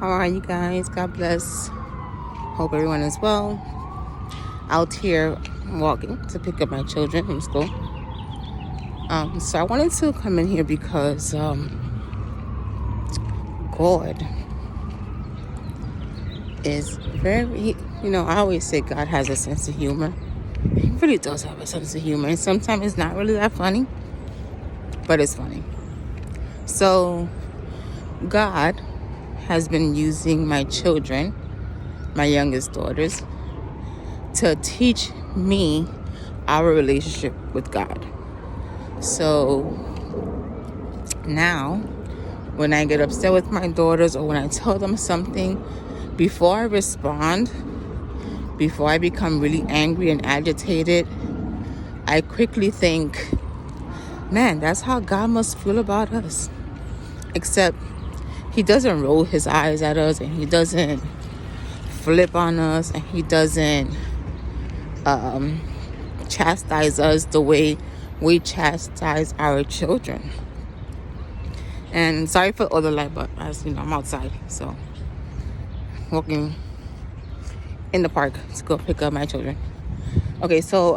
How are you guys? God bless. Hope everyone is well. Out here walking to pick up my children from school. So I wanted to come in here because God is very, I always say God has a sense of humor. He really does have a sense of humor. And sometimes it's not really that funny, but it's funny. So God has been using my children, my youngest daughters, to teach me our relationship with God. So now, when I get upset with my daughters or when I tell them something, before I respond, before I become really angry and agitated, I quickly think, man, that's how God must feel about us. Except he doesn't roll his eyes at us, and he doesn't flip on us, and he doesn't chastise us the way we chastise our children. And sorry for all the light, but as you know, I'm outside, so walking in the park to go pick up my children. Okay, so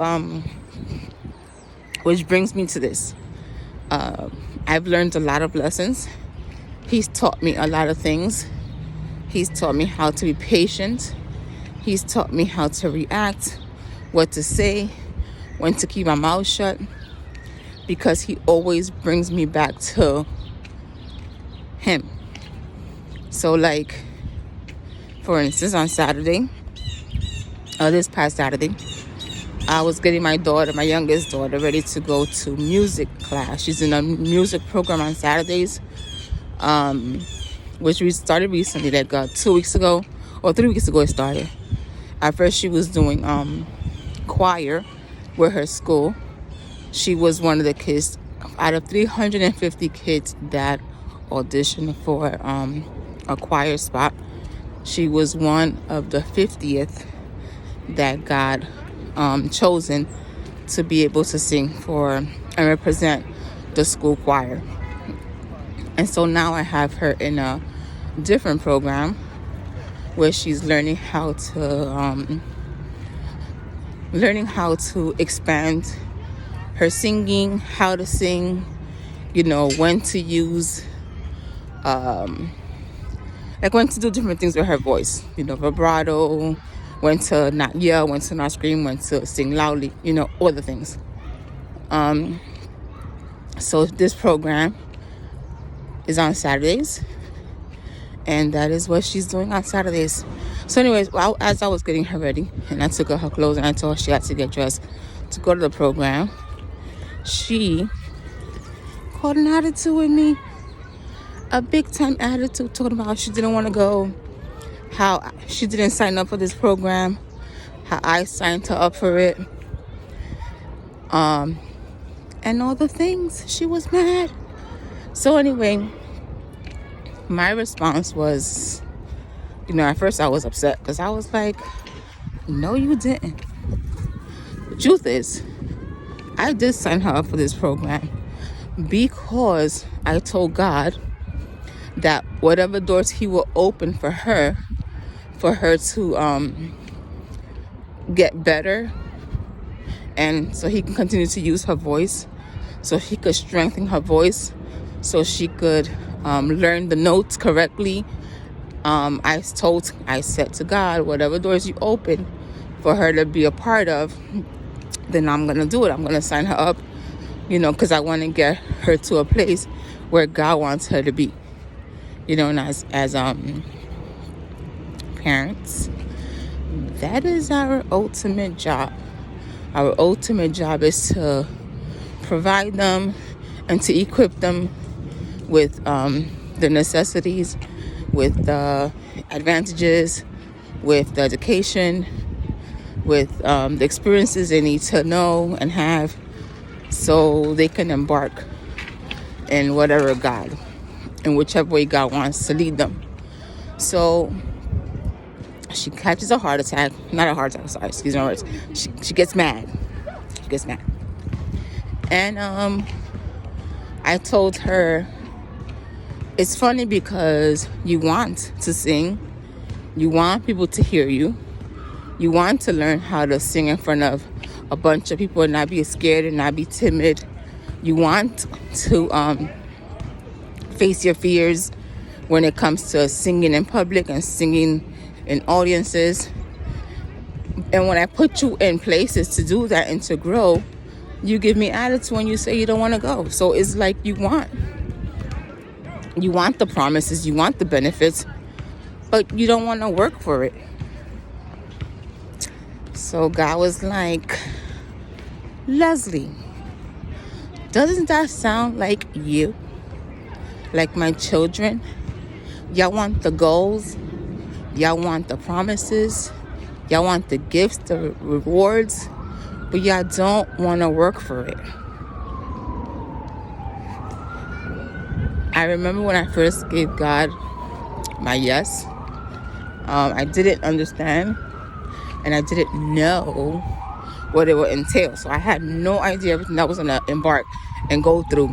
which brings me to this. I've learned a lot of lessons. He's taught me a lot of things. He's taught me how to be patient. He's taught me how to react, what to say, when to keep my mouth shut, because he always brings me back to him. So like, for instance, on Saturday, this past Saturday, I was getting my youngest daughter, ready to go to music class. She's in a music program on Saturdays, which we started recently, like 2 weeks ago, or 3 weeks ago it started. At first she was doing choir with her school. She was one of the kids out of 350 kids that auditioned for a choir spot. She was one of the 50th that got chosen to be able to sing for and represent the school choir. And so now I have her in a different program where she's learning how to expand her singing, how to sing, when to use when to do different things with her voice, vibrato, when to not yell, when to not scream, when to sing loudly, all the things. So this program is on Saturdays, and that is what she's doing on Saturdays. So anyways, as I was getting her ready, and I took her clothes and I told her she had to get dressed to go to the program, she called an attitude with me, a big time attitude, talking about how she didn't want to go, how she didn't sign up for this program, how I signed her up for it, and all the things. She was mad. So anyway, my response was, at first I was upset because I was like, no, you didn't. The truth is, I did sign her up for this program because I told God that whatever doors he will open for her to get better, and so he can continue to use her voice, so he could strengthen her voice, so she could learn the notes correctly. I said to God, whatever doors you open for her to be a part of, then I'm going to do it. I'm going to sign her up, because I want to get her to a place where God wants her to be. And as parents, that is our ultimate job. Our ultimate job is to provide them and to equip them with the necessities, with the advantages, with the education, with the experiences they need to know and have, so they can embark in whichever way God wants to lead them. So she catches a heart attack, not a heart attack, sorry, excuse my words. She gets mad. And I told her It's funny because you want to sing, you want people to hear you, you want to learn how to sing in front of a bunch of people and not be scared and not be timid. You want to face your fears when it comes to singing in public and singing in audiences. And when I put you in places to do that and to grow, you give me attitude when you say you don't want to go. So it's like you want the promises, you want the benefits, but you don't want to work for it. So God was like, Leslie, doesn't that sound like you? Like my children? Y'all want the goals, y'all want the promises, y'all want the gifts, the rewards, but y'all don't want to work for it. I remember when I first gave God my yes, I didn't understand and I didn't know what it would entail. So I had no idea everything that was going to embark and go through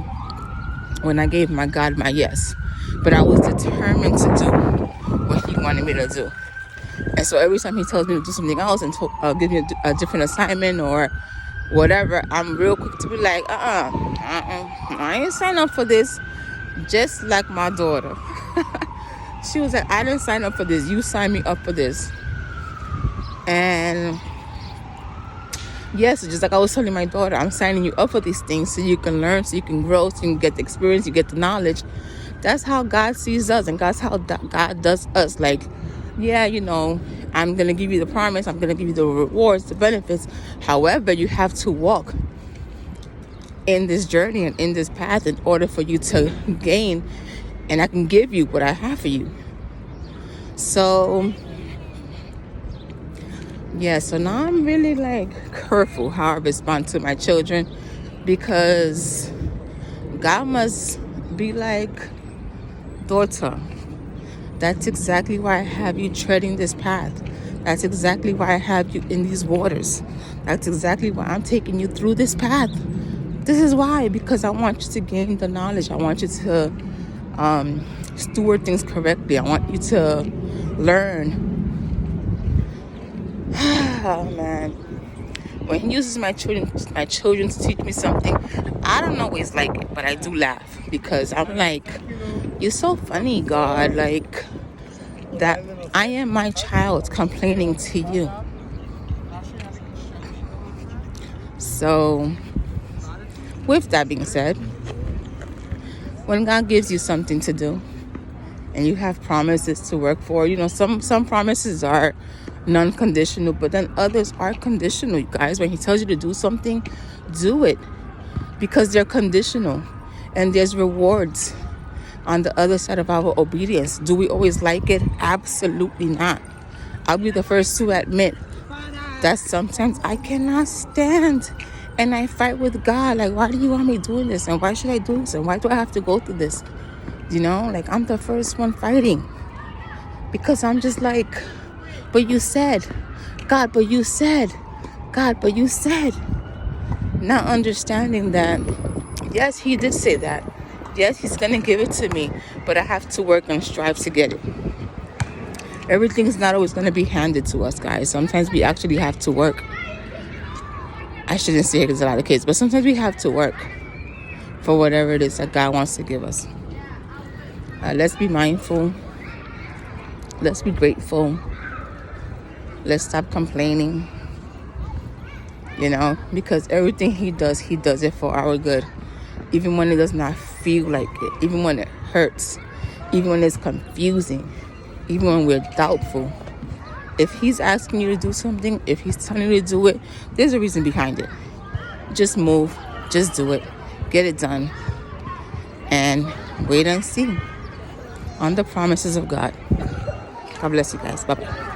when I gave my God my yes. But I was determined to do what he wanted me to do. And so every time he tells me to do something else and give me a different assignment or whatever, I'm real quick to be like, I ain't signed up for this. Just like my daughter. She was like, I didn't sign up for this. You signed me up for this. And yes, just like I was telling my daughter, I'm signing you up for these things so you can learn, so you can grow, so you can get the experience, you get the knowledge. That's how God sees us, and that's how God does us. Like, yeah, I'm going to give you the promise, I'm going to give you the rewards, the benefits. However, you have to walk in this journey and in this path in order for you to gain, and I can give you what I have for you. So yeah, so now I'm really like careful how I respond to my children, because God must be like, daughter, that's exactly why I have you treading this path. That's exactly why I have you in these waters. That's exactly why I'm taking you through this path. This is why, because I want you to gain the knowledge. I want you to steward things correctly. I want you to learn. Oh man, when he uses my children to teach me something, I don't always like it, but I do laugh, because I'm like, you're so funny, God, like that I am my child complaining to you. So with that being said, when God gives you something to do and you have promises to work for, some promises are non-conditional, but then others are conditional, you guys. When he tells you to do something, do it, because they're conditional, and there's rewards on the other side of our obedience. Do we always like it? Absolutely not. I'll be the first to admit that sometimes I cannot stand, and I fight with God, like, why do you want me doing this, and why should I do this, and why do I have to go through this? Like, I'm the first one fighting, because I'm just like, but you said, God, but you said, God, but you said. Not understanding that, yes, he did say that. Yes, he's going to give it to me, but I have to work and strive to get it. Everything is not always going to be handed to us, guys. Sometimes we actually have to work. I shouldn't say it, there's a lot of kids, but sometimes we have to work for whatever it is that God wants to give us. Let's be mindful. Let's be grateful. Let's stop complaining, because everything he does it for our good. Even when it does not feel like it, even when it hurts, even when it's confusing, even when we're doubtful. If he's asking you to do something, if he's telling you to do it, there's a reason behind it. Just move, just do it, get it done, and wait and see on the promises of God. God bless you guys. Bye-bye.